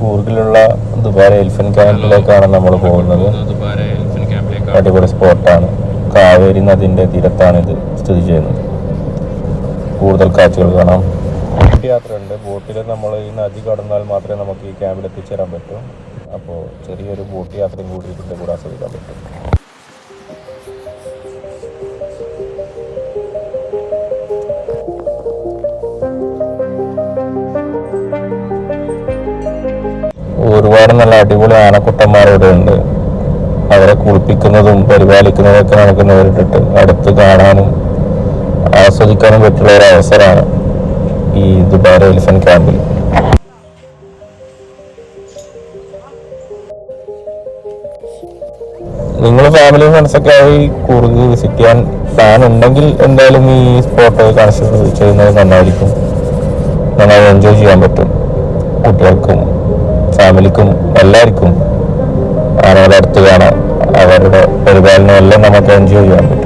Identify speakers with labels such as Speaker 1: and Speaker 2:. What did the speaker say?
Speaker 1: കൂർഗിലുള്ള Dubare elephant ക്യാമ്പിലേക്കാണ് നമ്മൾ പോകുന്നത്. അടിപൊളി സ്പോട്ടാണ്. കാവേരി നദിൻ്റെ തീരത്താണ് ഇത് സ്ഥിതി ചെയ്യുന്നത്. കൂടുതൽ കാഴ്ചകൾ കാണാം. ബോട്ട് യാത്രയുണ്ട്. ബോട്ടിൽ നമ്മൾ ഈ നദി കടന്നാൽ മാത്രമേ നമുക്ക് ഈ ക്യാമ്പിൽ എത്തിച്ചേരാൻ പറ്റൂ. അപ്പോൾ ചെറിയൊരു ബോട്ട് യാത്രയും കൂടി ഇതിൻ്റെ കൂടെ ആസ്വദിക്കാൻ പറ്റും. ഒരുപാട് നല്ല അടിപൊളി ആനക്കുട്ടന്മാരിവിടെ ഉണ്ട്. അവരെ കുളിപ്പിക്കുന്നതും പരിപാലിക്കുന്നതൊക്കെ നമുക്ക് നേരിട്ടിട്ട് അടുത്ത് കാണാനും ആസ്വദിക്കാനും പറ്റുള്ള ഒരു അവസരമാണ് ഈ ദുബാര എലിഫന്റ് ക്യാമ്പിൽ. നിങ്ങൾ ഫാമിലി ഫ്രണ്ട്സൊക്കെ ആയി കൂർഗ് വിസിറ്റ് ചെയ്യാൻ പ്ലാൻ ഉണ്ടെങ്കിൽ എന്തായാലും ഈ സ്പോട്ട് കൺസിഡർ ചെയ്യുന്നത് നന്നായിരിക്കും. നന്നായി എൻജോയ് ചെയ്യാൻ പറ്റും. കുട്ടികൾക്കും ഫാമിലിക്കും എല്ലാവർക്കും ആനകളെ അടുത്ത് കാണാം. അവരുടെ പരിപാലനം എല്ലാം നമുക്ക് എൻജോയ് ചെയ്യാൻ പറ്റും.